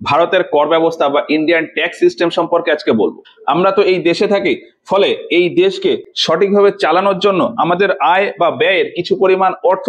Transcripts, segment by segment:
ভারতের কর ব্যবস্থা বা ইন্ডিয়ান ট্যাক্স সিস্টেম সম্পর্কে আজকে বলবো। আমরা তো এই দেশে থাকি, ফলে এই দেশকে সঠিকভাবে চালানোর জন্য আমাদের আয় বা ব্যয়ের কিছু পরিমাণ অর্থ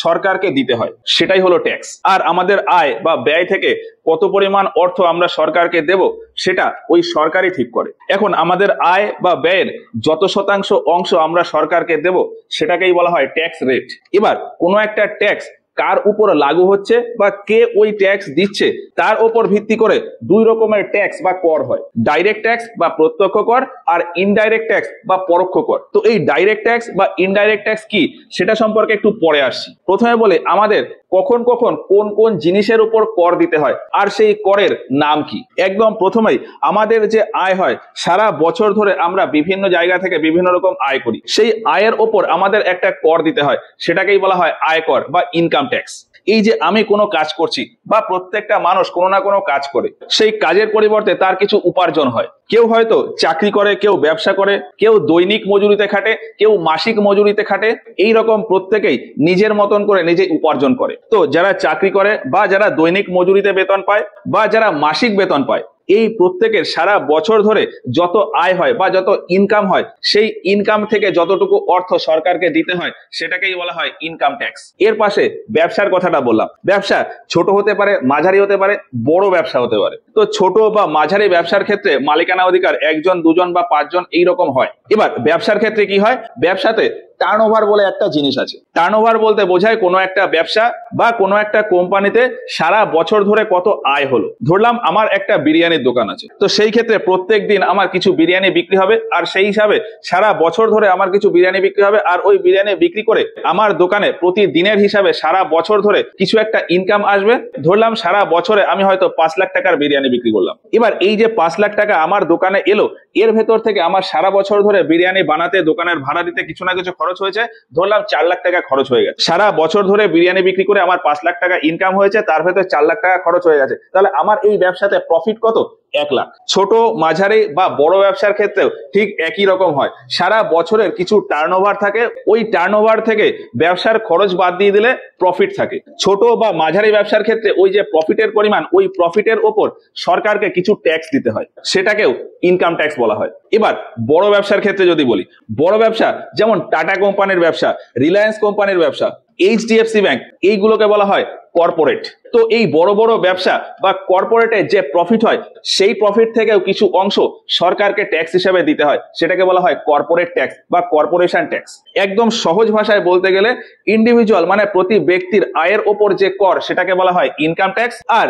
সরকারকে দিতে হয়, সেটাই হলো ট্যাক্স। আর আমাদের আয় বা ব্যয় থেকে কত পরিমাণ অর্থ আমরা সরকারকে দেব সেটা ওই সরকারই ঠিক করে। এখন আমাদের আয় বা ব্যয়ের যত শতাংশ অংশ আমরা সরকারকে দেব সেটাকেই বলা হয় ট্যাক্স রেট। এবার কোনো একটা ট্যাক্স কার উপর লাগু হচ্ছে বা কে ওই ট্যাক্স দিচ্ছে তার উপর ভিত্তি করে দুই রকমের ট্যাক্স বা কর হয়, ডাইরেক্ট ট্যাক্স বা প্রত্যক্ষ কর আর ইনডাইরেক্ট ট্যাক্স বা পরোক্ষ কর। তো এই ডাইরেক্ট ট্যাক্স বা ইনডাইরেক্ট ট্যাক্স কি সেটা সম্পর্কে একটু পরে আসছি। প্রথমে বলে আমাদের কখন কখন কোন কোন জিনিসের উপর কর দিতে হয় আর সেই করের নাম কি। একদম প্রথমেই আমাদের যে আয় হয়, সারা বছর ধরে আমরা বিভিন্ন জায়গা থেকে বিভিন্ন রকম আয় করি, সেই আয়ের ওপর আমাদের একটা কর দিতে হয়, সেটাকেই বলা হয় আয়কর বা ইনকাম ট্যাক্স। এই যে আমি কোনো কাজ করছি বা প্রত্যেকটা মানুষ কোনো না কোনো কাজ করে, সেই কাজের পরিবর্তে তার কিছু উপার্জন হয়। কেউ হয়তো চাকরি করে, কেউ ব্যবসা করে, কেউ দৈনিক মজুরিতে খাটে, কেউ মাসিক মজুরিতে খাটে, এই রকম প্রত্যেকেই নিজের মতন করে নিজে উপার্জন করে। তো যারা চাকরি করে বা যারা দৈনিক মজুরিতে বেতন পায় বা যারা মাসিক বেতন পায়, এই প্রত্যেকের সারা বছর ধরে যত আয় হয় বা যত ইনকাম হয়, সেই ইনকাম থেকে যতটুকু অর্থ সরকারকে দিতে হয় সেটাকেই বলা হয় ইনকাম ট্যাক্স। এর পাশে ব্যবসার কথাটা বললাম। ব্যবসা ছোট হতে পারে, মাঝারি হতে পারে, বড় ব্যবসা হতে পারে। তো ছোট বা মাঝারি ব্যবসার ক্ষেত্রে মালিকানা অধিকার একজন, দুজন বা পাঁচজন এইরকম হয়। এবার ব্যবসার ক্ষেত্রে কি হয়, ব্যবসাতে টার্নওভার বলে একটা জিনিস আছে। টার্নওভার বলতে বোঝায় কোনো একটা ব্যবসা বা কোনো একটা কোম্পানিতে সারা বছর ধরে কত আয় হলো। ধরলাম আমার একটা বিরিয়ানির দোকান আছে, তো সেই ক্ষেত্রে প্রত্যেক দিন আমার কিছু বিরিয়ানি বিক্রি হবে, আর সেই হিসাবে সারা বছর ধরে আমার কিছু বিরিয়ানি বিক্রি হবে, আর ওই বিরিয়ানি বিক্রি করে আমার দোকানে প্রতিদিনের হিসাবে সারা বছর ধরে কিছু একটা ইনকাম আসবে। ধরলাম সারা বছরে আমি হয়তো 5 লাখ টাকার বিরিয়ানি বিক্রি করলাম। এবার এই যে 5 লাখ টাকা আমার দোকানে এলো, এর ভেতর থেকে আমার সারা বছর ধরে বিরিয়ানি বানাতে, দোকানের ভাড়া দিতে কিছু না কিছু খরচ হয়েছে। ধরলাম 4 লাখ টাকা খরচ হয়ে গেছে। সারা বছর ধরে বিরিয়ানি বিক্রি করে আমার 5 লাখ টাকা ইনকাম হয়েছে, তার ভেতর 4 লাখ টাকা খরচ হয়ে গেছে। তাহলে আমার এই ব্যবসাতে প্রফিট কত? 1 লাখ। ছোট, মাঝারি বা বড় ব্যবসার ক্ষেত্রেও ঠিক একই রকম হয়। সারা বছরের কিছু টার্নওভার থাকে, ওই টার্নওভার থেকে ব্যবসার খরচ বাদ দিয়ে দিলে প্রফিট থাকে। ছোট বা মাঝারি ব্যবসার ক্ষেত্রে ওই যে প্রফিটের পরিমাণ, ওই প্রফিটের ওপর সরকারকে কিছু ট্যাক্স দিতে হয়, সেটাকেও ইনকাম ট্যাক্স বলা হয়। এবার বড় ব্যবসার ক্ষেত্রে যদি বলি, বড় ব্যবসা যেমন টাটা কোম্পানির ব্যবসা, রিলায়েন্স কোম্পানির ব্যবসা, এইচডিএফসি ব্যাংক, এইগুলোকে বলা হয় কর্পোরেট। তো এই বড় বড় ব্যবসা বা কর্পোরেটে যে প্রফিট হয়, সেই প্রফিট থেকেও কিছু অংশ সরকারকে ট্যাক্স হিসেবে দিতে হয়, সেটাকে বলা হয় কর্পোরেট ট্যাক্স বা কর্পোরেশন ট্যাক্স। একদম সহজ ভাষায় বলতে গেলে ইন্ডিভিজুয়াল মানে প্রতি ব্যক্তির আয়ের ওপর যে কর সেটাকে বলা হয় ইনকাম ট্যাক্স, আর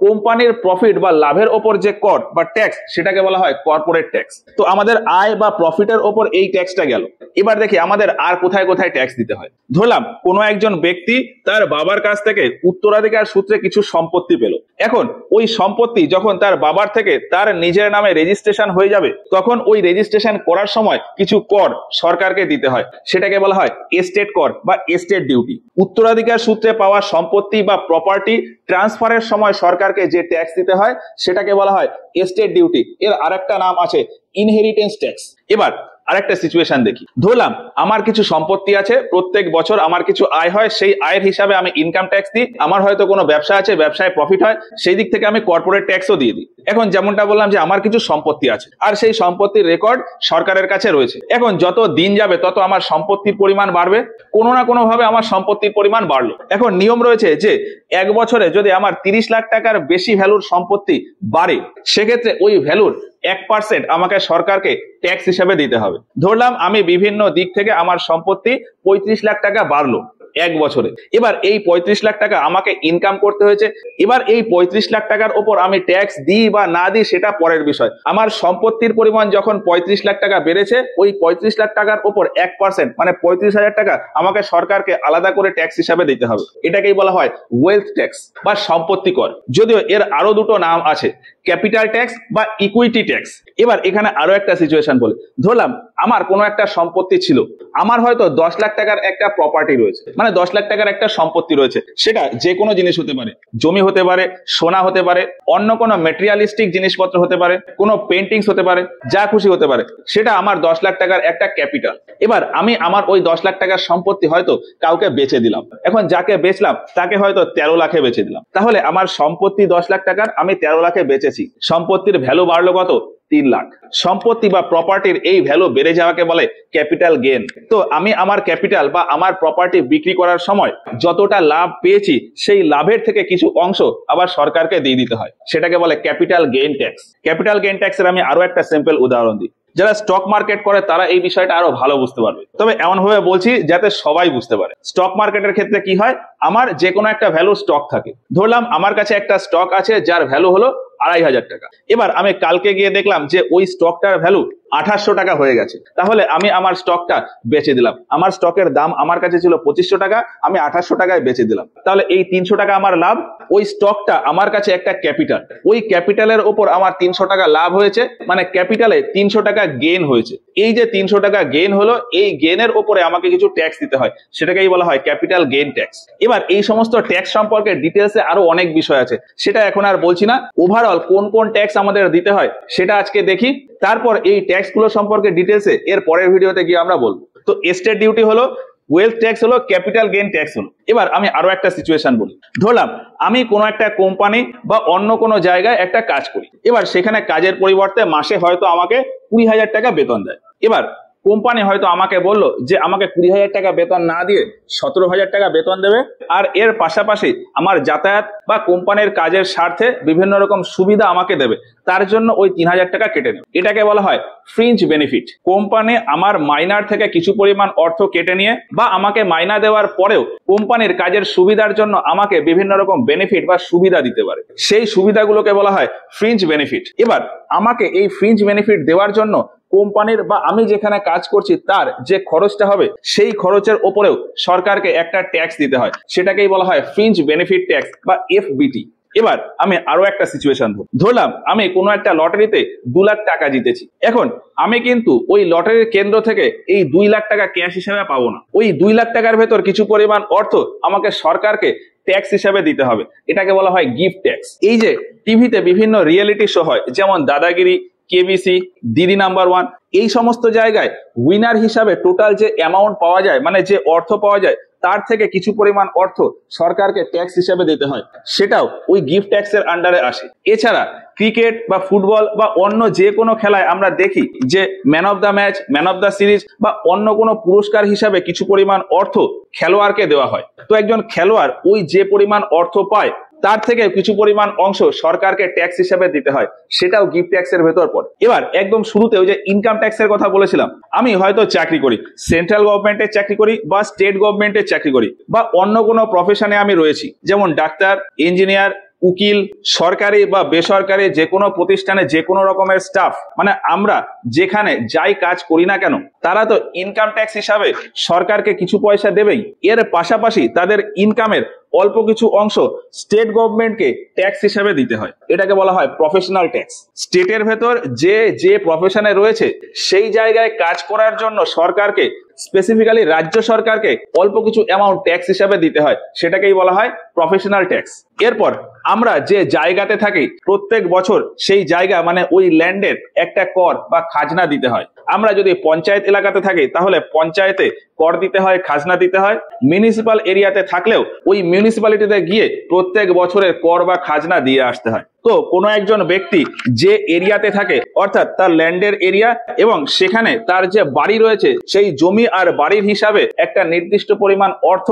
কোম্পানির প্রফিট বা লাভের ওপর যে কর বা ট্যাক্স সেটাকে বলা হয় কর্পোরেট ট্যাক্স। তো আমাদের আয় বা প্রফিটের ওপর এই ট্যাক্সটা গেল। এবার দেখি আমাদের আর কোথায় কোথায় ট্যাক্স দিতে হয়। ধরলাম কোনো একজন ব্যক্তি তার বাবার কাছ থেকে উত্তরাধিকার সূত্রে কিছু সম্পত্তি পেল। এখন ওই সম্পত্তি যখন তার বাবার থেকে তার নিজের নামে রেজিস্ট্রেশন হয়ে যাবে, তখন ওই রেজিস্ট্রেশন করার সময় কিছু কর সরকারকে দিতে হয়, সেটাকে বলা হয় এস্টেট কর বা এস্টেট ডিউটি। উত্তরাধিকার সূত্রে পাওয়া সম্পত্তি বা প্রপার্টি ট্রান্সফারের সময় সরকারকে যে ট্যাক্স দিতে হয় সেটাকে বলা হয় এস্টেট ডিউটি। এর আরেকটা নাম আছে ইনহেরিটেন্স ট্যাক্স। এবার আরেকটা সিচুয়েশন দেখি। ধরলাম আমার কিছু সম্পত্তি আছে, প্রত্যেক বছর আমার কিছু আয় হয়, সেই আয়ের হিসাবে আমি ইনকাম ট্যাক্স দিই। আমার হয়তো কোনো ব্যবসা আছে, ব্যবসায় প্রফিট হয়, সেই দিক থেকে আমি কর্পোরেট ট্যাক্সও দিয়ে দিই। এখন যেমনটা বললাম যে আমার কিছু সম্পত্তি আছে আর সেই সম্পত্তির রেকর্ড সরকারের কাছে রয়েছে। এখন যত দিন যাবে তত আমার সম্পত্তির পরিমাণ বাড়বে, কোনো না কোনো ভাবে আমার সম্পত্তির পরিমাণ বাড়লো। এখন নিয়ম রয়েছে যে 1 বছরে যদি আমার 30 লাখ টাকার বেশি ভ্যালুর সম্পত্তি বাড়ে, সেক্ষেত্রে ওই ভ্যালুর 1% আমাকে সরকারকে ট্যাক্স হিসেবে দিতে হবে। ধরলাম আমি বিভিন্ন দিক থেকে আমার সম্পত্তি 35 লাখ টাকা বাড়লো 1 বছরে। এবার এই 35 লাখ টাকা আমাকে ইনকাম করতে হয়েছে। এবার এই 35 লাখ টাকার উপর আমি ট্যাক্স দিই বা না দিই সেটা পরের বিষয়। আমার সম্পত্তির পরিমাণ যখন 35 লাখ টাকা বেড়েছে, ওই 35 লাখ টাকার উপর 1% মানে 35,000 টাকা আমাকে সরকারকে আলাদা করে ট্যাক্স হিসাবে দিতে হবে। এটাকেই বলা হয় ওয়েলথ ট্যাক্স বা সম্পত্তি কর। যদিও এর আরো দুটো নাম আছে, ক্যাপিটাল ট্যাক্স বা ইকুইটি ট্যাক্স। এবার এখানে আরো একটা সিচুয়েশন বলি। ধরলাম আমার কোনো একটা সম্পত্তি ছিল, আমার হয়তো 10 লাখ টাকার একটা প্রপার্টি রয়েছে, মানে 10 লাখ টাকার একটা সম্পত্তি রয়েছে, সেটা যে কোনো জিনিস হতে পারে, জমি হতে পারে, সোনা হতে পারে, অন্য কোনো মেটেরিয়ালিস্টিক জিনিসপত্র হতে পারে, কোনো পেন্টিংস হতে পারে, যা খুশি হতে পারে, সেটা আমার 10 লাখ টাকার একটা ক্যাপিটাল। এবার আমি আমার ওই 10 লাখ টাকার সম্পত্তি হয়তো কাউকে বেচে দিলাম, এখন যাকে বেচলাম তাকে হয়তো 13 লাখে বেচে দিলাম, তাহলে আমার সম্পত্তি 10 লাখ টাকার, আমি 13 লাখে বেচেছি, সম্পত্তির ভ্যালু বাড়লো কত? 3 লাখ। সম্পত্তি বা প্রপার্টির এই ভ্যালু বেড়ে যাওয়াকে বলে ক্যাপিটাল গেন। তো আমি আমার ক্যাপিটাল বা আমার প্রপার্টি বিক্রি করার সময় যতটা লাভ পেয়েছি সেই লাভের থেকে কিছু অংশ আবার সরকারকে দিয়ে দিতে হয়, সেটাকে বলে capital gain tax. Capital gain ট্যাক্সের আমি আরো একটা সিম্পল উদাহরণ দিই। যারা স্টক মার্কেট করে তারা এই বিষয়টা আরো ভালো বুঝতে পারবে, তবে এমন ভাবে বলছি যাতে সবাই বুঝতে পারে। স্টক মার্কেটের ক্ষেত্রে কি হয়, আমার যে কোনো একটা ভ্যালু স্টক থাকে, ধরলাম আমার কাছে একটা স্টক আছে যার ভ্যালু হলো 2,500 টাকা। এবার আমি কালকে গিয়ে দেখলাম যে ওই স্টকটার ভ্যালু 2800 টাকা হয়ে গেছে, তাহলে আমি আমার স্টকটা বেচে দিলাম। আমার স্টকের দাম আমার কাছে ছিল 2500 টাকা, আমি 2800 টাকায় বেচে দিলাম, তাহলে এই 300 টাকা আমার লাভ। ওই স্টকটা আমার কাছে একটা ক্যাপিটাল, ওই ক্যাপিটালের উপর আমার 300 টাকা লাভ হয়েছে, মানে ক্যাপিটালে 300 টাকা গেইন হয়েছে। এই যে 300 টাকা গেইন হলো, এই গেইনের উপরে আমাকে কিছু ট্যাক্স দিতে হয়, সেটাকেই বলা হয় ক্যাপিটাল গেইন ট্যাক্স। এবার এই সমস্ত ট্যাক্স সম্পর্কে ডিটেলসে আরো অনেক বিষয় আছে, সেটা এখন আর বলছি না। ওভারঅল কোন কোন ট্যাক্স আমাদের দিতে হয় সেটা আজকে দেখি, তারপর এই ট্যাক্স গুলো সম্পর্কে ডিটেলসে এর পরের ভিডিওতে গিয়ে আমরা বলবো। তো এস্টেট ডিউটি হলো, ওয়েলথ ট্যাক্স হলো, ক্যাপিটাল গেইন ট্যাক্স হলো। এবার আমি আরো একটা সিচুয়েশন বলি। ধরলাম আমি কোনো একটা কোম্পানি বা অন্য কোনো জায়গায় একটা কাজ করি, এবার সেখানে কাজের পরিবর্তে মাসে হয়তো আমাকে 20,000 টাকা বেতন দেয়। এবার কোম্পানি হয়তো আমাকে বললো যে আমাকে 20,000 টাকা বেতন না দিয়ে 17,000 টাকা বেতন দেবে, আর এর পাশাপাশি আমার যাতায়াত বা কোম্পানির কাজের স্বার্থে বিভিন্ন রকম সুবিধা আমাকে দেবে, তার জন্য ওই 3,000 টাকা কেটে নেবে। এটাকে বলা হয় ফ্রিঞ্জ বেনিফিট। কোম্পানি আমার মাইনার থেকে কিছু পরিমাণ অর্থ কেটে নিয়ে বা আমাকে মাইনা দেওয়ার পরেও কোম্পানির কাজের সুবিধার জন্য আমাকে বিভিন্ন রকম বেনিফিট বা সুবিধা দিতে পারে, সেই সুবিধাগুলোকে বলা হয় ফ্রিঞ্জ বেনিফিট। এবার আমাকে এই ফ্রিঞ্জ বেনিফিট দেওয়ার জন্য কোম্পানির বা আমি যেখানে কাজ করছি তার যে খরচটা হবে সেই খরচের ওপরেও সরকারকে একটা ট্যাক্স দিতে হয়, সেটাকেই বলা হয় ফ্রিঞ্জ বেনিফিট ট্যাক্স বা এফবিটি। এবার আমি আরো একটা সিচুয়েশন ধরলাম, আমি কোনো একটা লটারিতে 2 লাখ টাকা জিতেছি। এখন আমি কিন্তু ওই লটারির কেন্দ্র থেকে এই 2 লাখ টাকা ক্যাশ হিসেবে পাবো না, ওই 2 লাখ টাকার ভেতর কিছু পরিমাণ অর্থ আমাকে সরকারকে ট্যাক্স হিসাবে দিতে হবে, এটাকে বলা হয় গিফট ট্যাক্স। এই যে টিভিতে বিভিন্ন রিয়েলিটি শো হয়, যেমন দাদাগিরি, কেবিসি, দিদি নাম্বার 1, এই সমস্ত জায়গায় উইনার হিসাবে টোটাল যে অ্যামাউন্ট পাওয়া যায়, মানে যে অর্থ পাওয়া যায়, তার থেকে কিছু পরিমাণ অর্থ সরকারকে ট্যাক্স হিসেবে দিতে হয়, সেটাও ওই গিফট ট্যাক্সের আন্ডারে আসে। এছাড়া ক্রিকেট বা ফুটবল বা অন্য যে কোনো খেলায় আমরা দেখি যে man of the match, man of the series বা অন্য কোনো পুরস্কার হিসাবে কিছু পরিমাণ অর্থ খেলোয়াড়কে দেওয়া হয়। তো একজন খেলোয়াড় ওই যে পরিমাণ অর্থ পায় তার থেকে কিছু পরিমাণ অংশ সরকারকে ট্যাক্স হিসেবে দিতে হয়, সেটাও গিফট ট্যাক্সের ভেতর পড়ে। এবার একদম শুরুতে ওই যে ইনকাম ট্যাক্সের কথা বলেছিলাম, আমি হয়তো চাকরি করি, সেন্ট্রাল গভর্নমেন্টের চাকরি করি বা স্টেট গভর্নমেন্টের চাকরি করি বা অন্য কোনো প্রফেশনে আমি রয়েছি, যেমন ডাক্তার, ইঞ্জিনিয়ার, উকিল, সরকারি বা বেসরকারি যে কোনো প্রতিষ্ঠানে যে কোনো রকমের স্টাফ, মানে আমরা যেখানে যাই কাজ করি না কেন তারা তো ইনকাম ট্যাক্স হিসাবে সরকারকে কিছু পয়সা দেবেই। এর পাশাপাশি তাদের ইনকামের অল্প কিছু অংশ স্টেট গভর্নমেন্টকে ট্যাক্স হিসাবে দিতে হয়, এটাকে বলা হয় প্রফেশনাল ট্যাক্স। স্টেটের ভেতর যে যে প্রফেশনে রয়েছে সেই জায়গায় কাজ করার জন্য সরকারকে, স্পেসিফিক্যালি রাজ্য সরকারকে অল্প কিছু অ্যামাউন্ট ট্যাক্স হিসাবে দিতে হয়, সেটাকেই বলা হয় প্রফেশনাল ট্যাক্স। এরপর আমরা যে জায়গাতে থাকি প্রত্যেক বছর সেই জায়গা মানে ওই ল্যান্ডের একটা কর বা খাজনা দিতে হয়। আমরা যদি পঞ্চায়েত এলাকাতে থাকি তাহলে পঞ্চায়েতে কর দিতে হয়, খাজনা দিতে হয়। মিউনিসিপাল এরিয়াতে থাকলেও ওই মিউনিসিপ্যালিটিতে গিয়ে প্রত্যেক বছরের কর বা খাজনা দিয়ে আসতে হয়। তো কোনো একজন ব্যক্তি যে এরিয়াতে থাকে, অর্থাৎ তার ল্যান্ডের এরিয়া, এবং সেখানে তার যে বাড়ি রয়েছে সেই জমি আর বাড়ির হিসাবে একটা নির্দিষ্ট পরিমাণ অর্থ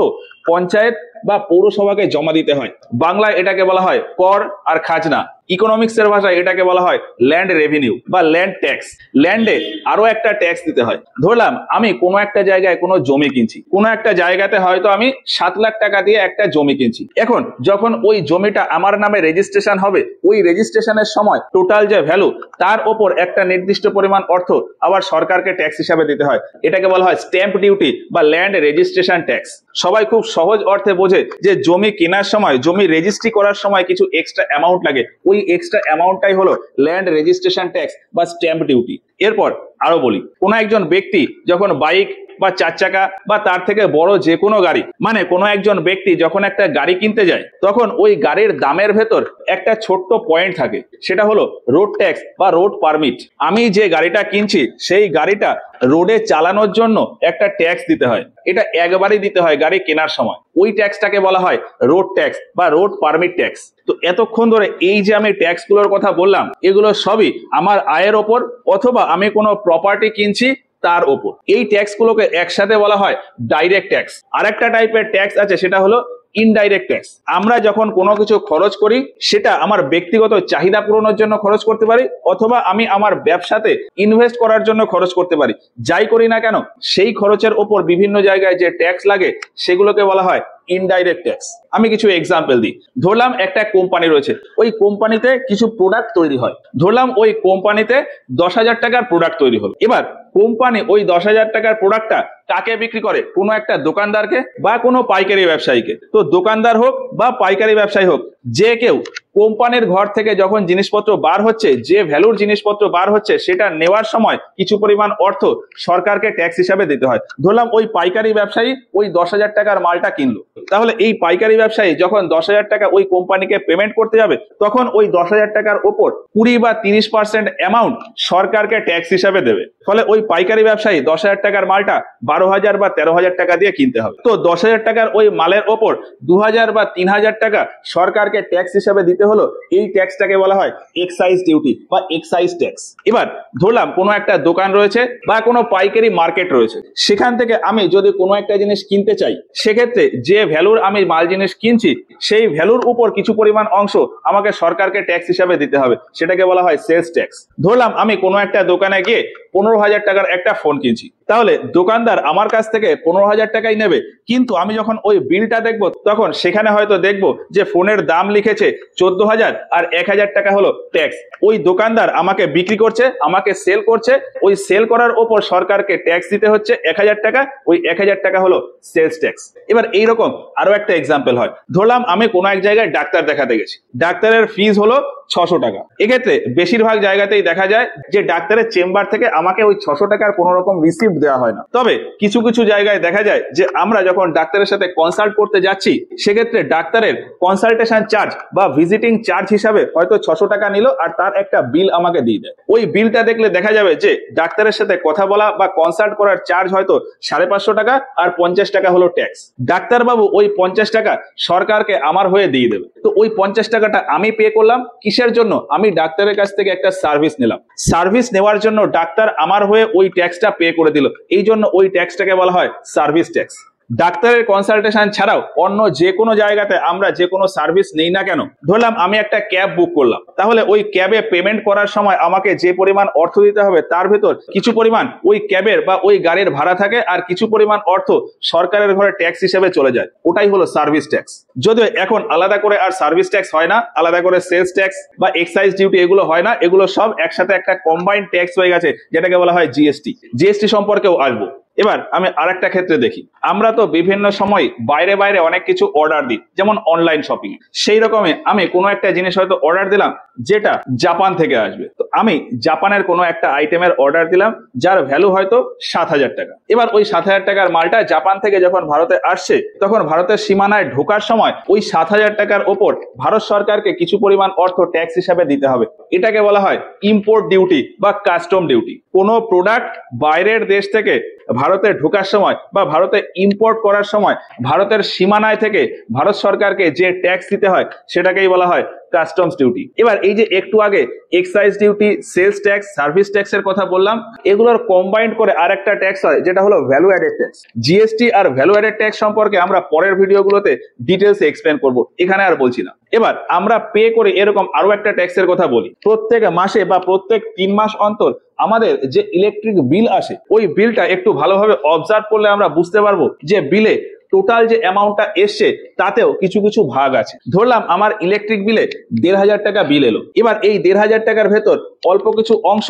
পঞ্চায়েত বা পৌরসভাকে জমা দিতে হয়। বাংলায় এটাকে বলা হয় কর আর খাজনা, ইকোনমিক্স এর ভাষায় এটাকে বলা হয় ল্যান্ড রেভিনিউ বা ল্যান্ড ট্যাক্স। ল্যান্ডে আরো একটা ট্যাক্স দিতে হয়। ধরলাম আমি কোনো একটা জায়গায় কোনো জমি কিনছি, কোনো একটা জায়গাতে হয়তো আমি 7 লাখ টাকা দিয়ে একটা জমি কিনছি। এখন যখন ওই জমিটা আমার নামে রেজিস্ট্রেশন হবে, ওই রেজিস্ট্রেশনের সময় টোটাল যে ভ্যালু তার ওপর একটা নির্দিষ্ট পরিমাণ অর্থ আবার সরকারকে ট্যাক্স হিসাবে দিতে হয়, এটাকে বলা হয় স্ট্যাম্প ডিউটি বা ল্যান্ড রেজিস্ট্রেশন ট্যাক্স। সবাই খুব সহজ অর্থে বোঝে যে জমি কেনার সময়, জমি রেজিস্ট্রি করার সময় কিছু এক্সট্রা অ্যামাউন্ট লাগে, ওই এক্সট্রা অ্যামাউন্টটাই হলো ল্যান্ড রেজিস্ট্রেশন ট্যাক্স বা স্ট্যাম্প ডিউটি। এরপর আরো বলি, কোনো একজন ব্যক্তি যখন বাইক বা 4 চাকা বা তার থেকে বড় যে কোনো গাড়ি, মানে কোনো একজন ব্যক্তি যখন একটা গাড়ি কিনতে যায়, তখন ওই গাড়ির দামের ভেতর একটা ছোট্ট পয়েন্ট থাকে, সেটা হলো রোড ট্যাক্স বা রোড পারমিট। আমি যে গাড়িটা কিনছি সেই গাড়িটা রোডে চালানোর জন্য একটা ট্যাক্স দিতে হয়, এটা একবারই দিতে হয় গাড়ি কেনার সময়। ওই ট্যাক্সটাকে বলা হয় রোড ট্যাক্স বা রোড পারমিট ট্যাক্স। তো এতক্ষণ ধরে এই যে আমি ট্যাক্স গুলোর কথা বললাম, এগুলো সবই আমার আয়ের ওপর অথবা আমি কোনো প্রপার্টি কিনছি তার ওপর। এই ট্যাক্স গুলোকে একসাথে বলা হয় ডাইরেক্ট ট্যাক্স। আরেকটা টাইপের ট্যাক্স আছে, সেটা হলো ইনডাইরেক্ট ট্যাক্স। আমরা যখন কোনো কিছু খরচ করি সেটা আমার ব্যক্তিগত চাহিদা পূরণের জন্য খরচ করতে পারি, অথবা আমি আমার ব্যবসাতে ইনভেস্ট করার জন্য খরচ করতে পারি। যাই করি না কেন সেই খরচের ওপর বিভিন্ন জায়গায় যে ট্যাক্স লাগে সেগুলোকে বলা হয় ইনডাইরেক্ট ট্যাক্স। আমি কিছু এক্সাম্পল দিই। ধরলাম একটা কোম্পানি রয়েছে, ওই কোম্পানিতে কিছু প্রোডাক্ট তৈরি হয়। ধরলাম ওই কোম্পানিতে 10,000 টাকার প্রোডাক্ট তৈরি হলো। এবার কোম্পানি ওই 10,000 টাকার প্রোডাক্টটা কাকে বিক্রি করে? কোনো একটা দোকানদারকে বা কোনো পাইকারি ব্যবসায়ীকে। তো দোকানদার হোক বা পাইকারি ব্যবসায়ী হোক, যে কেউ কোম্পানির ঘর থেকে যখন জিনিসপত্র বার হচ্ছে, যে ভ্যালুর জিনিসপত্র বার হচ্ছে, সেটা নেওয়ার সময় কিছু পরিমাণ অর্থ সরকারকে ট্যাক্স হিসাবে দিতে হয়। ধরলাম ওই পাইকারি ব্যবসায়ী ওই 10,000 টাকার মালটা কিনলো, তাহলে এই পাইকারি ব্যবসায়ী যখন 10,000 টাকা ওই কোম্পানিকে পেমেন্ট করতে যাবে, তখন ওই 10,000 টাকার ওপর 20 বা 30% অ্যামাউন্ট সরকারকে ট্যাক্স হিসাবে দেবে। ফলে ওই পাইকারি ব্যবসায়ী 10,000 টাকার মালটা 12,000 বা 13,000 টাকা দিয়ে কিনতে হবে। তো 10,000 টাকার ওই মালের ওপর 2,000 বা 3,000 টাকা সরকারকে ট্যাক্স হিসাবে দিতে হলো। এই ট্যাক্সটাকে বলা হয় এক্সাইজ ডিউটি বা এক্সাইজ ট্যাক্স। এবার ধরলাম কোনো একটা দোকান রয়েছে বা কোনো পাইকারি মার্কেট রয়েছে, সেখান থেকে আমি যদি কোনো একটা জিনিস কিনতে চাই, সেক্ষেত্রে যে ভ্যালুর আমি মাল জিনিস কিনছি সেই ভ্যালুর উপর কিছু পরিমাণ অংশ আমাকে সরকারকে ট্যাক্স হিসাবে দিতে হবে, সেটাকে বলা হয় সেলস ট্যাক্স। ধরলাম আমি কোনো একটা দোকানে গিয়ে 15,000 টাকার একটা ফোন কিনছি, তাহলে দোকানদার আমার কাছ থেকে 15,000 টাকাই নেবে, কিন্তু আমি যখন ওই বিলটা দেখবো তখন সেখানে হয়তো দেখবো যে ফোনের দাম লিখেছে 14,000 আর 1,000 টাকা হলো ট্যাক্স। ওই দোকানদার আমাকে বিক্রি করছে, আমাকে সেল করছে, ওই সেল করার ওপর সরকারকে ট্যাক্স দিতে হচ্ছে 1,000 টাকা, ওই 1,000 টাকা হলো সেলস ট্যাক্স। এবার এইরকম আরো একটা এক্সাম্পল হয়। ধরলাম আমি কোনো এক জায়গায় ডাক্তার দেখাতে গেছি, ডাক্তারের ফিজ হলো 600 টাকা। এক্ষেত্রে বেশিরভাগ জায়গাতেই দেখা যায় যে ডাক্তারের চেম্বার থেকে আমাকে ওই 600 টাকার কোনো রকম রিসিপ্ট দেওয়া হয় না। তবে কিছু কিছু জায়গায় দেখা যায় যে আমরা যখন ডাক্তারের সাথে কনসাল্ট করতে যাচ্ছি, সেক্ষেত্রে ডাক্তারের কনসালটেশন চার্জ বা ভিজিটিং চার্জ হিসাবে হয়তো 600 টাকা নিল আর তার একটা বিল আমাকে দিয়ে দেয়। ওই বিলটা দেখলে দেখা যাবে যে ডাক্তারের সাথে কথা বলা বা কনসাল্ট করার চার্জ হয়তো 550 টাকা আর 50 টাকা হলো ট্যাক্স। ডাক্তারবাবু ওই 50 টাকা সরকারকে আমার হয়ে দিয়ে দেবে। তো ওই 50 টাকাটা আমি পে করলাম কিসের জন্য? আমি ডাক্তারের কাছ থেকে একটা সার্ভিস নিলাম, সার্ভিস নেওয়ার জন্য ডাক্তার আমার হয়ে ওই ট্যাক্সটা পে করে দিল, এই জন্য ওই ট্যাক্সটাকে বলা হয় সার্ভিস ট্যাক্স। ডাক্তারের কনসালটেশন ছাড়াও অন্য যে কোনো জায়গাতে আমরা যে কোনো সার্ভিস নেই না কেন, ধরলাম আমি একটা ক্যাব বুক করলাম, তাহলে ওই ক্যাবে পেমেন্ট করার সময় আমাকে যে পরিমাণ অর্থ দিতে হবে তার ভেতর কিছু পরিমাণ ওই ক্যাবের বা ওই গাড়ির ভাড়া থাকে, আর কিছু পরিমাণ অর্থ সরকারের ঘরে ট্যাক্স হিসেবে চলে যায়, ওটাই হলো সার্ভিস ট্যাক্স। যদিও এখন আলাদা করে আর সার্ভিস ট্যাক্স হয় না, আলাদা করে সেলস ট্যাক্স বা এক্সাইজ ডিউটি এগুলো হয় না, এগুলো সব একসাথে একটা কম্বাইন্ড ট্যাক্স হয়ে গেছে, যেটাকে বলা হয় জিএসটি। জিএসটি সম্পর্কেও আসবো। এবার আমি আরেকটা ক্ষেত্রে দেখি, আমরা তো বিভিন্ন সময় বাইরে বাইরে অনেক কিছু অর্ডার দিই, যেমন অনলাইন শপিং। সেই রকমই আমি কোনো একটা জিনিস হয়তো অর্ডার দিলাম যেটা জাপান থেকে আসবে। তো আমি জাপানের কোনো একটা আইটেমের অর্ডার দিলাম যার ভ্যালু হয়তো 7,000 টাকা। এবার ওই 7,000 টাকার মালটা জাপান থেকে যখন ভারতে আসছে, তখন ভারতের সীমানায় ঢোকার সময় ওই 7,000 টাকার ওপর ভারত সরকারকে কিছু পরিমাণ অর্থ ট্যাক্স হিসাবে দিতে হবে। এটাকে বলা হয় ইম্পোর্ট ডিউটি বা কাস্টম ডিউটি। কোনো প্রোডাক্ট বাইরের দেশ থেকে ভারতে ঢোকার সময় বা ভারতে ইম্পোর্ট করার সময় ভারতের সীমানায় থেকে ভারত সরকারকে যে ট্যাক্স দিতে হয় সেটাকেই বলা হয় কাস্টমস ডিউটি। এবার এই যে একটু আগে excise duty, sales tax, service tax এর কথা বললাম, এগুলোর কম্বাইন্ড করে আরেকটা ট্যাক্স হয় যেটা হলো ভ্যালু অ্যাডেড ট্যাক্স। জিএসটি আর ভ্যালু অ্যাডেড ট্যাক্স সম্পর্কে আমরা পরের ভিডিওগুলোতে ডিটেলসে এক্সপ্লেন করব, এখানে আর বলছি না। এবার আমরা পে করে এরকম আরো একটা ট্যাক্সের কথা বলি। প্রত্যেক মাসে বা প্রত্যেক 3 মাস অন্তর আমাদের যে ইলেকট্রিক বিল আসে, ওই বিলটা একটু ভালোভাবে অবজার্ভ করলে আমরা বুঝতে পারবো যে বিলে টোটাল যে অ্যামাউন্টটা এসছে তাতেও কিছু কিছু ভাগ আছে। ধরলাম আমার ইলেকট্রিক বিলে 1,500 টাকা বিল এলো। এবার এই 1,500 টাকার ভেতর অল্প কিছু অংশ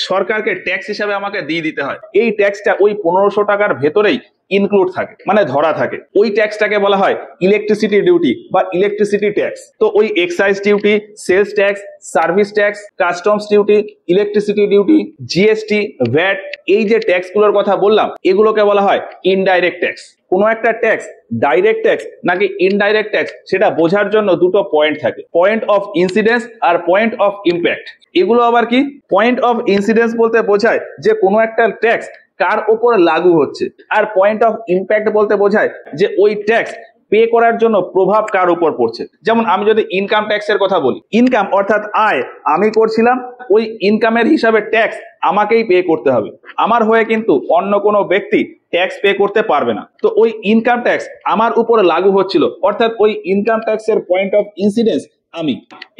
সরকারকে ট্যাক্স হিসাবে আমাকে দিয়ে দিতে হয়। এই ট্যাক্সটা ওই 1,500 টাকার ভেতরেই ইনক্লুড থাকে, মানে ধরা থাকে। ওই ট্যাক্সটাকে বলা হয় ইলেকট্রিসিটি ডিউটি বা ইলেকট্রিসিটি ট্যাক্স। তো ওই excise duty, sales tax, service tax, customs duty, electricity duty, GST, VAT, এই যে ট্যাক্সগুলোর কথা বললাম এগুলোকে বলা হয় ইনডাইরেক্ট ট্যাক্স। কোনো একটা ট্যাক্স ডাইরেক্ট ট্যাক্স নাকি ইনডাইরেক্ট ট্যাক্স সেটা বোঝার জন্য দুটো পয়েন্ট থাকে, পয়েন্ট অফ ইনসিডেন্স আর পয়েন্ট অফ ইম্প্যাক্ট। এগুলো আবার কি? পয়েন্ট অফ ইনসিডেন্স বলতে বোঝায় যে কোনো একটা ট্যাক্স কার উপর লাগু হচ্ছে, আর পয়েন্ট অফ ইম্প্যাক্ট বলতে বোঝায় যে ওই ট্যাক্স পে করার জন্য প্রভাব কার উপর পড়ছে। যেমন আমি যদি ইনকাম ট্যাক্সের কথা বলি, ইনকাম অর্থাৎ আয় আমি করছিলাম, ওই ইনকামের হিসাবে ট্যাক্স আমাকেই পে করতে হবে, আমার হয়ে কিন্তু অন্য কোনো ব্যক্তি ট্যাক্স পে করতে পারবে না। তো ওই ইনকাম ট্যাক্স আমার উপর লাগু হচ্ছিল, অর্থাৎ ওই ইনকাম ট্যাক্সের পয়েন্ট অফ ইনসিডেন্স আমি,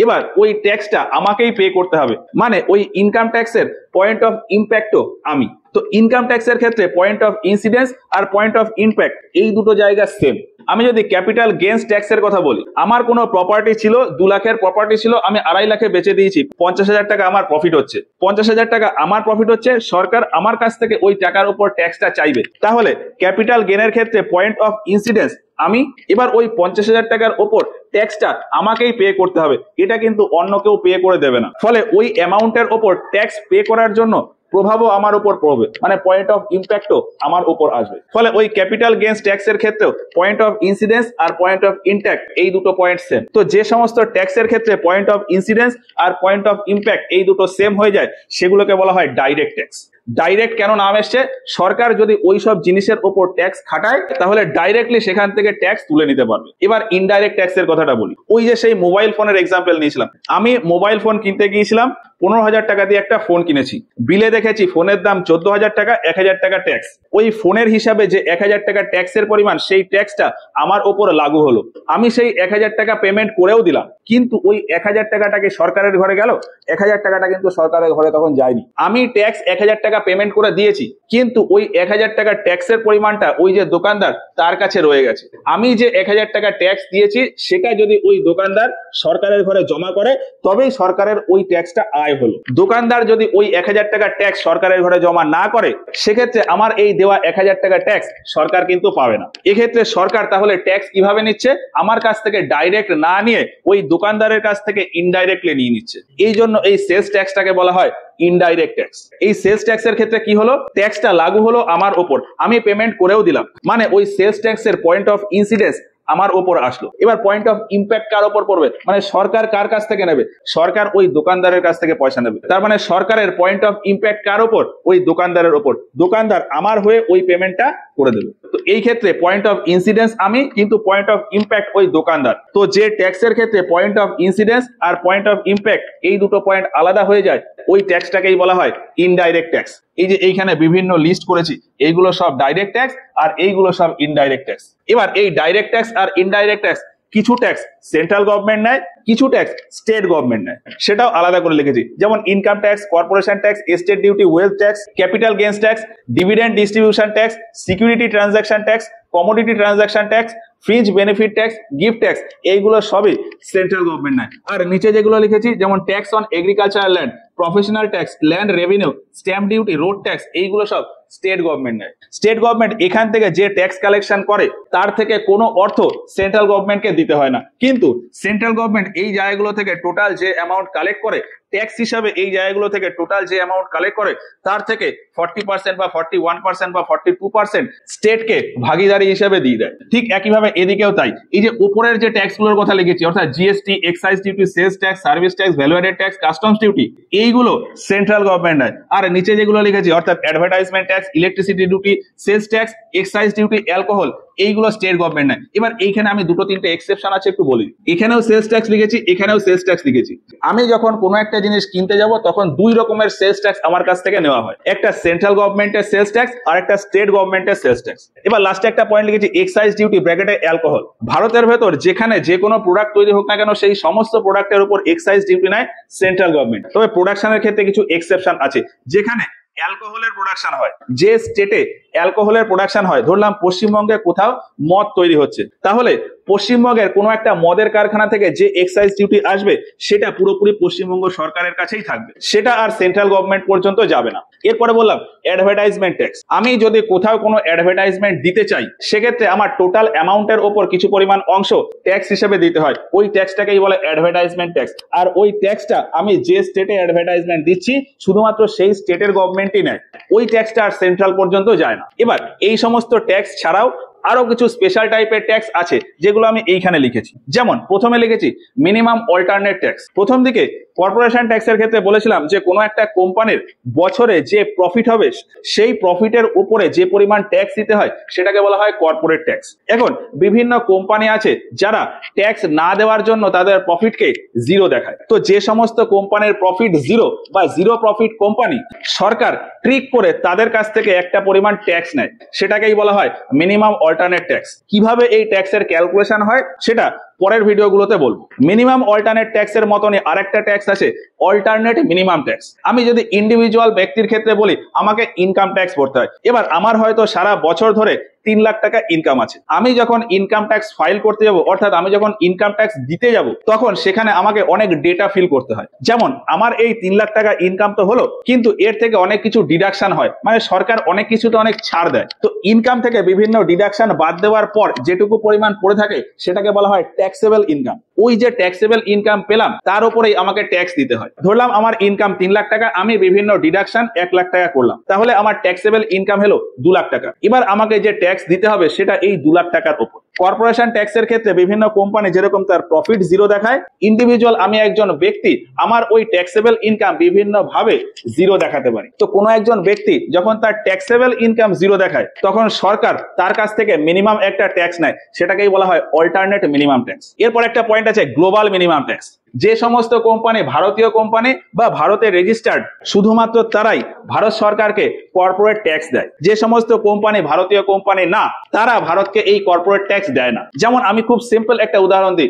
এবার ওই ট্যাক্সটা আমাকেই পে করতে হবে, মানে ওই ইনকাম ট্যাক্সের পয়েন্ট অফ ইম্প্যাক্টও আমি। তো ইনকাম ট্যাক্সের ক্ষেত্রে পয়েন্ট অফ ইনসিডেন্স আর পয়েন্ট অফ ইম্প্যাক্ট এই দুটো জায়গা সেম। আমি যদি ক্যাপিটাল গেইনস ট্যাক্সের কথা বলি, আমার কোনো প্রপার্টি ছিল, 2 লাখের প্রপার্টি ছিল, আমি 2.5 লাখে বেচে দিয়েছি, 50,000 টাকা আমার প্রফিট হচ্ছে, 50,000 টাকা আমার প্রফিট হচ্ছে, সরকার আমার কাছ থেকে ওই টাকার উপর ট্যাক্সটা চাইবে, তাহলে ক্যাপিটাল গেইনের ক্ষেত্রে পয়েন্ট অফ ইনসিডেন্স আমি, এবার ওই 50,000 টাকার উপর ট্যাক্সটা আমাকেই পে করতে হবে, এটা কিন্তু অন্য কেউ পে করে দেবে না। ফলে ওই অ্যামাউন্টের উপর ট্যাক্স পে করার জন্য প্রভাবও আমার উপর পড়বে, মানে পয়েন্ট অফ ইম্প্যাক্টও আমার উপর আসবে। ফলে ওই ক্যাপিটাল গেইনস ট্যাক্সের ক্ষেত্রেও পয়েন্ট অফ ইনসিডেন্স আর পয়েন্ট অফ ইম্প্যাক্ট এই দুটো পয়েন্ট সেম। তো যে সমস্ত ট্যাক্সের ক্ষেত্রে পয়েন্ট অফ ইনসিডেন্স আর পয়েন্ট অফ ইম্প্যাক্ট এই দুটো সেম হয়ে যায় সেগুলোকে বলা হয় ডাইরেক্ট ট্যাক্স। ডাইরেক্ট কেন নাম এসছে? সরকার যদি ওই সব জিনিসের উপর ট্যাক্স খাটায় তাহলে ডাইরেক্টলি সেখান থেকে ট্যাক্স তুলে নিতে পারবে। এবার ইনডাইরেক্ট ট্যাক্সের কথাটা বলি। ওই যে সেই মোবাইল ফোনের এক্সাম্পল নিয়েছিলাম, আমি মোবাইল ফোন কিনতে গিয়েছিলাম, 15,000 টাকা দিয়ে একটা ফোন কিনেছি, বিলে দেখেছি ফোনের দাম 14,000 টাকা, 1,000 টাকা ট্যাক্স। ওই ফোনের হিসাবে যে 1,000 টাকা ট্যাক্সের পরিমাণ, সেই ট্যাক্সটা আমার উপর লাগু হলো, আমি সেই 1,000 টাকা পেমেন্ট করেও দিলাম, কিন্তু ওই 1,000 টাকাটাকে সরকারের ঘরে গেল? 1,000 টাকাটা কিন্তু সরকারের ঘরে তখন যায়নি। আমি ট্যাক্স 1,000 টাকা পেমেন্ট করে দিয়েছি, কিন্তু ওই 1,000 টাকা ট্যাক্সের পরিমাণটা ওই যে দোকানদার তার কাছে রয়ে গেছে। আমি যে 1,000 টাকা ট্যাক্স দিয়েছি সেটা যদি ওই দোকানদার সরকারের ঘরে জমা করে তবেই সরকারের ওই ট্যাক্সটা আয় হলো। দোকানদার যদি ওই 1,000 টাকা ট্যাক্স সরকারের ঘরে জমা না করে সেক্ষেত্রে আমার এই দেওয়া 1,000 টাকা ট্যাক্স সরকার কিন্তু পাবে না। এক্ষেত্রে সরকার তাহলে ট্যাক্স কিভাবে নিচ্ছে? আমার কাছ থেকে ডাইরেক্ট না নিয়ে ওই দোকানদারের কাছ থেকে ইনডাইরেক্টলি নিয়ে নিচ্ছে। এই জন্য এই সেলস ট্যাক্সটাকে বলা হয় ইনডাইরেক্ট ট্যাক্স। এই সেলস ট্যাক্সের ক্ষেত্রে কি হলো? ট্যাক্সটা লাগু হলো আমার উপর, আমি পেমেন্ট করেও দিলাম, মানে ওই সেলস ট্যাক্সের পয়েন্ট অফ ইনসিডেন্স আমার উপর আসলো। এবার পয়েন্ট অফ ইম্প্যাক্ট কার উপর পড়বে? মানে সরকার কার কাছ থেকে নেবে? সরকার ওই দোকানদারের কাছ থেকে পয়সা নেবে। তার মানে সরকারের পয়েন্ট অফ ইম্প্যাক্ট কার উপর? ওই দোকানদারের উপর। দোকানদার আমার হয়ে ওই পেমেন্টটা করে দেবে। তো এই ক্ষেত্রে পয়েন্ট অফ ইনসিডেন্স আমি, কিন্তু পয়েন্ট অফ ইম্প্যাক্ট ওই দোকানদার। তো যে ট্যাক্সের ক্ষেত্রে পয়েন্ট অফ ইনসিডেন্স আর পয়েন্ট অফ ইম্প্যাক্ট এই দুটো পয়েন্ট আলাদা হয়ে যায়, ওই ট্যাক্সটাকেই বলা হয় ইনডাইরেক্ট ট্যাক্স। এই যে এইখানে বিভিন্ন লিস্ট করেছি, এইগুলো সব ডাইরেক্ট ট্যাক্স আর এইগুলো সব ইনডাইরেক্ট ট্যাক্স। এবার এই ডাইরেক্ট ট্যাক্স আর ইনডাইরেক্ট ট্যাক্স, কিছু ট্যাক্স সেন্ট্রাল গভর্নমেন্ট নেয়, কিছু ট্যাক্স স্টেট গভর্নমেন্ট নেয়, সেটাও আলাদা করে লিখেছি। যেমন income tax, corporation tax, estate duty, wealth tax, capital gains tax, dividend distribution tax, security transaction tax, commodity transaction tax, fringe benefit tax, gift tax, এইগুলো সবই সেন্ট্রাল গভর্নমেন্ট নেয়। আর নিচে যেগুলো লিখেছি যেমন tax on agricultural land, professional tax, land revenue, stamp duty, road tax, এইগুলো সব স্টেট গভর্নমেন্ট নেয়। স্টেট গভর্নমেন্ট এখান থেকে যে ট্যাক্স কালেকশন করে তার থেকে কোনো অর্থ সেন্ট্রাল গভর্নমেন্টকে দিতে হয় না, কিন্তু সেন্ট্রাল গভর্নমেন্ট এই জায়গাগুলো থেকে টোটাল যে অ্যামাউন্ট কালেক্ট করে ট্যাক্স হিসাবে, এই জায়গাগুলো থেকে টোটাল যে অ্যামাউন্ট কালেক্ট করে তার থেকে 40% বা 41% বা 42% স্টেটকে ভাগিদারি হিসাবে দিয়ে দেয়। ঠিক একইভাবে এদিকেও তাই। এই যে উপরের যে ট্যাক্সগুলোর কথা লিখেছি, অর্থাৎ GST, excise duty, sales tax, service tax, value added tax, customs duty, এইগুলো সেন্ট্রাল গভর্নমেন্ট নেয়। আর নিচে যেগুলো লিখেছি অর্থাৎ advertisement tax, electricity duty, sales tax, excise duty, alcohol, এইগুলো স্টেট গভর্নমেন্ট নেয়। এবার এইখানে আমি দুটো তিনটে এক্সেপশন আছে একটু বলি। এখানেও সেলস ট্যাক্স লিখেছি, এখানেও সেলস ট্যাক্স লিখেছি। আমি যখন কোনো একটা জিনিস কিনতে যাব তখন দুই রকমের সেলস ট্যাক্স আমার কাছ থেকে নেওয়া হয়, একটা সেন্ট্রাল গভর্নমেন্টের সেলস ট্যাক্স আর একটা স্টেট গভর্নমেন্টের সেলস ট্যাক্স। এবার লাস্টে একটা পয়েন্ট লিখেছি এক্সাইজ ডিউটি ব্র্যাকেটে অ্যালকোহল। ভারতের ভেতর যেখানে যে কোনো প্রোডাক্ট তৈরি হোক না কেন সেই সমস্ত প্রোডাক্টের উপর এক্সাইজ ডিউটি নেয় সেন্ট্রাল গভর্নমেন্ট। তবে প্রোডাকশনের ক্ষেত্রে কিছু এক্সেপশন আছে, যেখানে অ্যালকোহলের প্রোডাকশন হয়, যে স্টেটে অ্যালকোহলের প্রোডাকশন হয়, ধরলাম পশ্চিমবঙ্গে কোথাও মদ তৈরি হচ্ছে, তাহলে পশ্চিমবঙ্গের কোনো একটা মদের কারখানা থেকে যে এক্সাইজ ডিউটি আসবে সেটা পুরোপুরি পশ্চিমবঙ্গ সরকারের কাছেই থাকবে, সেটা আর সেন্ট্রাল গভর্নমেন্ট পর্যন্ত যাবে না। এরপরে বললাম অ্যাডভার্টাইজমেন্ট ট্যাক্স। আমি যদি কোথাও কোনো অ্যাডভার্টাইজমেন্ট দিতে চাই, সেক্ষেত্রে আমার টোটাল অ্যামাউন্টের ওপর কিছু পরিমাণ অংশ ট্যাক্স হিসেবে দিতে হয়, ওই ট্যাক্সটাকেই বলে অ্যাডভার্টাইজমেন্ট ট্যাক্স। আর ওই ট্যাক্সটা আমি যে স্টেটে অ্যাডভার্টাইজমেন্ট দিচ্ছি শুধুমাত্র সেই স্টেটের গভর্নমেন্টই নেয়, ওই ট্যাক্সটা আর সেন্ট্রাল পর্যন্ত যায় না। এবার এই সমস্ত ট্যাক্স ছাড়াও আরো কিছু স্পেশাল টাইপের ট্যাক্স আছে যেগুলো আমি এইখানে লিখেছি। যেমন প্রথমে লিখেছি মিনিমাম অল্টারনেট ট্যাক্স। প্রথম দিকে কর্পোরেশন ট্যাক্সের ক্ষেত্রে বলেছিলাম যে কোনো একটা কোম্পানির বছরে যে প্রফিট হবে সেই প্রফিটের উপরে যে পরিমাণ ট্যাক্স দিতে হয় সেটাকে বলা হয় কর্পোরেট ট্যাক্স। এখন বিভিন্ন কোম্পানি আছে যারা ট্যাক্স না দেওয়ার জন্য তাদের প্রফিটকে জিরো দেখায়। তো যে সমস্ত কোম্পানির প্রফিট জিরো বা জিরো প্রফিট কোম্পানি, সরকার ট্রিক করে তাদের কাছ থেকে একটা পরিমাণ ট্যাক্স নেয়, সেটাকেই বলা হয় মিনিমাম অল্টারনেট ট্যাক্স। কিভাবে এই ট্যাক্সের ক্যালকুলেশন হয় সেটা পরের ভিডিওগুলোতে বলবো। মিনিমাম অল্টারনেট ট্যাক্সের মতনই আরেকটা ট্যাক্স আছে অল্টারনেট মিনিমাম ট্যাক্স। আমি যদি ইন্ডিভিজুয়াল ব্যক্তির ক্ষেত্রে বলি, আমাকে ইনকাম ট্যাক্স ভরতে হয়। এবার আমার হয়তো সারা বছর ধরে 3 লাখ টাকা ইনকাম আছে, আমি যখন ইনকাম ট্যাক্স ফাইল করতে যাব, অর্থাৎ আমি যখন ইনকাম ট্যাক্স দিতে যাব, তখন সেখানে আমাকে অনেক ডেটা ফিল করতে হয়। যেমন আমার এই 3 লাখ টাকা ইনকাম তো হলো, কিন্তু এর থেকে অনেক কিছু ডিডাকশন হয়, মানে সরকার অনেক কিছুতে অনেক ছাড় দেয়। তো ইনকাম থেকে বিভিন্ন ডিডাকশন বাদ দেওয়ার পর যেটুকু পরিমাণ পড়ে থাকে সেটাকে বলা হয় ট্যাক্সেবল ইনকাম। ওই যে ট্যাক্সেবল ইনকাম পেলাম তার উপরেই আমাকে ট্যাক্স দিতে হয়। ধরলাম আমার ইনকাম 3 লাখ টাকা, আমি বিভিন্ন ডিডাকশন 1 লাখ টাকা করলাম, তাহলে আমার ট্যাক্সেবল ইনকাম হলো 2 লাখ টাকা। এবার আমাকে যে ট্যাক্স দিতে হবে সেটা এই 2 লাখ টাকার উপর। কর্পোরেশন ট্যাক্সের ক্ষেত্রে বিভিন্ন কোম্পানি যেরকম তার প্রফিট জিরো দেখায়, ইন্ডিভিজুয়াল আমি একজন ব্যক্তি, আমার ওই ট্যাক্সেবল ইনকাম বিভিন্ন ভাবে জিরো দেখাতে পারি। তো কোনো একজন ব্যক্তি যখন তার ট্যাক্সেবল ইনকাম জিরো দেখায়, তখন সরকার তার কাছ থেকে মিনিমাম একটা ট্যাক্স নেয়, সেটাকেই বলা হয় অল্টারনেট মিনিমাম ট্যাক্স। এরপর একটা পয়েন্ট আছে গ্লোবাল মিনিমাম ট্যাক্স। যে সমস্ত কোম্পানি ভারতীয় কোম্পানি বা ভারতে রেজিস্টার্ড, শুধুমাত্র তারাই ভারত সরকারকে কর্পোরেট ট্যাক্স দেয়। যে সমস্ত কোম্পানি ভারতীয় কোম্পানি না, তারা ভারতকে এই কর্পোরেট ট্যাক্স দেয় না। যেমন আমি খুব সিম্পল একটা উদাহরণ দিই,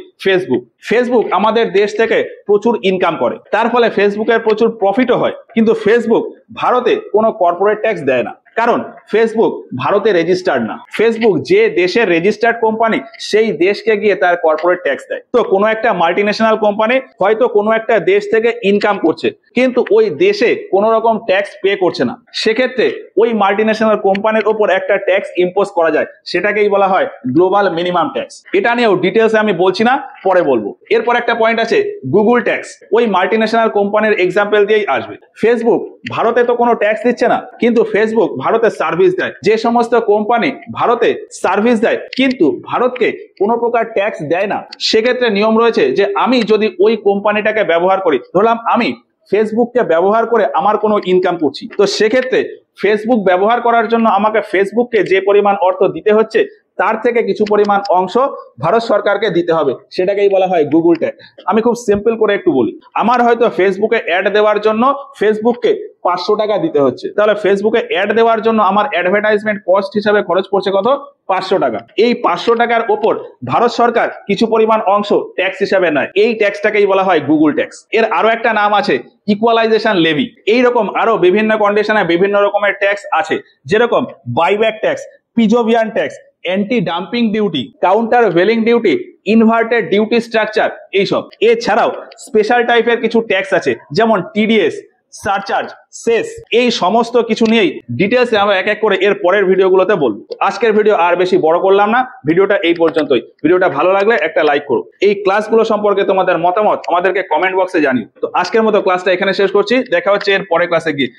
ফেসবুক আমাদের দেশ থেকে প্রচুর ইনকাম করে, তার ফলে ফেসবুকের প্রচুর প্রফিটও হয়, কিন্তু ফেসবুক ভারতে কোনো কর্পোরেট ট্যাক্স দেয় না, কারণ ফেসবুক ভারতে রেজিস্টার্ড না। ফেসবুক যে দেশের রেজিস্টার্ড কোম্পানি সেই দেশকে গিয়ে তার কর্পোরেট ট্যাক্স দেয়। তো কোনো একটা মাল্টিন্যাশনাল কোম্পানি হয়তো কোনো একটা দেশ থেকে ইনকাম করছে, কিন্তু ওই দেশে কোনো রকম ট্যাক্স পে করছে না, সেক্ষেত্রে ওই মাল্টিন্যাশনাল কোম্পানির উপর একটা ট্যাক্স ইম্পোজ করা যায়, সেটাকেই বলা হয় গ্লোবাল মিনিমাম ট্যাক্স। এটা নিয়েও ডিটেলসে আমি বলছি না, পরে বলবো। এরপর একটা পয়েন্ট আছে গুগল ট্যাক্স। ওই মাল্টিন্যাশনাল কোম্পানির এক্সাম্পল দিয়েই আসবে। ফেসবুক ভারতে তো কোনো ট্যাক্স দিচ্ছে না, কিন্তু ফেসবুক ভারতে সার্ভিস দেয়। যে সমস্ত কোম্পানি ভারতে সার্ভিস দেয় কিন্তু ভারতকে কোনো প্রকার ট্যাক্স দেয় না, সেক্ষেত্রে নিয়ম রয়েছে যে আমি যদি ওই কোম্পানিটাকে ব্যবহার করি, ধরলাম আমি ফেসবুককে ব্যবহার করে আমার কোনো ইনকাম করছি, তো সেক্ষেত্রে ফেসবুক ব্যবহার করার জন্য আমাকে ফেসবুককে যে পরিমাণ অর্থ দিতে হচ্ছে তার থেকে কিছু পরিমাণ অংশ ভারত সরকারকে দিতে হবে, সেটাকেই বলা হয় গুগল ট্যাক্স। আমি খুব সিম্পল করে একটু বলি, আমার হয়তো ফেসবুকে অ্যাড দেওয়ার জন্য ফেসবুককে 500 টাকা দিতে হচ্ছে, তাহলে ফেসবুকে অ্যাড দেওয়ার জন্য আমার অ্যাডভার্টাইজমেন্ট কস্ট হিসাবে খরচ পড়ছে কত? 500 টাকা। এই 500 টাকার ওপর ভারত সরকার কিছু পরিমাণ অংশ ট্যাক্স হিসাবে নেয়, এই ট্যাক্সটাকেই বলা হয় গুগল ট্যাক্স। এর আরো একটা নাম আছে ইকুয়ালাইজেশন লেভি। এইরকম আরো বিভিন্ন কন্ডিশনে বিভিন্ন রকমের ট্যাক্স আছে, যেরকম buyback tax, Pigovian tax, anti dumping duty, countervailing duty, inverted duty structure, এইসব। এছাড়াও স্পেশাল টাইপের কিছু ট্যাক্স আছে, যেমন টিডিএস, সারচার্জ, সেস। এই সমস্ত কিছু নিয়েই ডিটেলসে আমরা এক এক করে এর পরের ভিডিওগুলোতে বলবো। আজকের ভিডিও আর বেশি বড় করলাম না, ভিডিওটা এই পর্যন্তই। ভিডিওটা ভালো লাগলে একটা লাইক করো। এই ক্লাসগুলো সম্পর্কে তোমাদের মতামত আমাদেরকে কমেন্ট বক্সে জানিও। তো আজকের মতো ক্লাসটা এখানে শেষ করছি, দেখা হচ্ছে এর পরের ক্লাসে গিয়ে।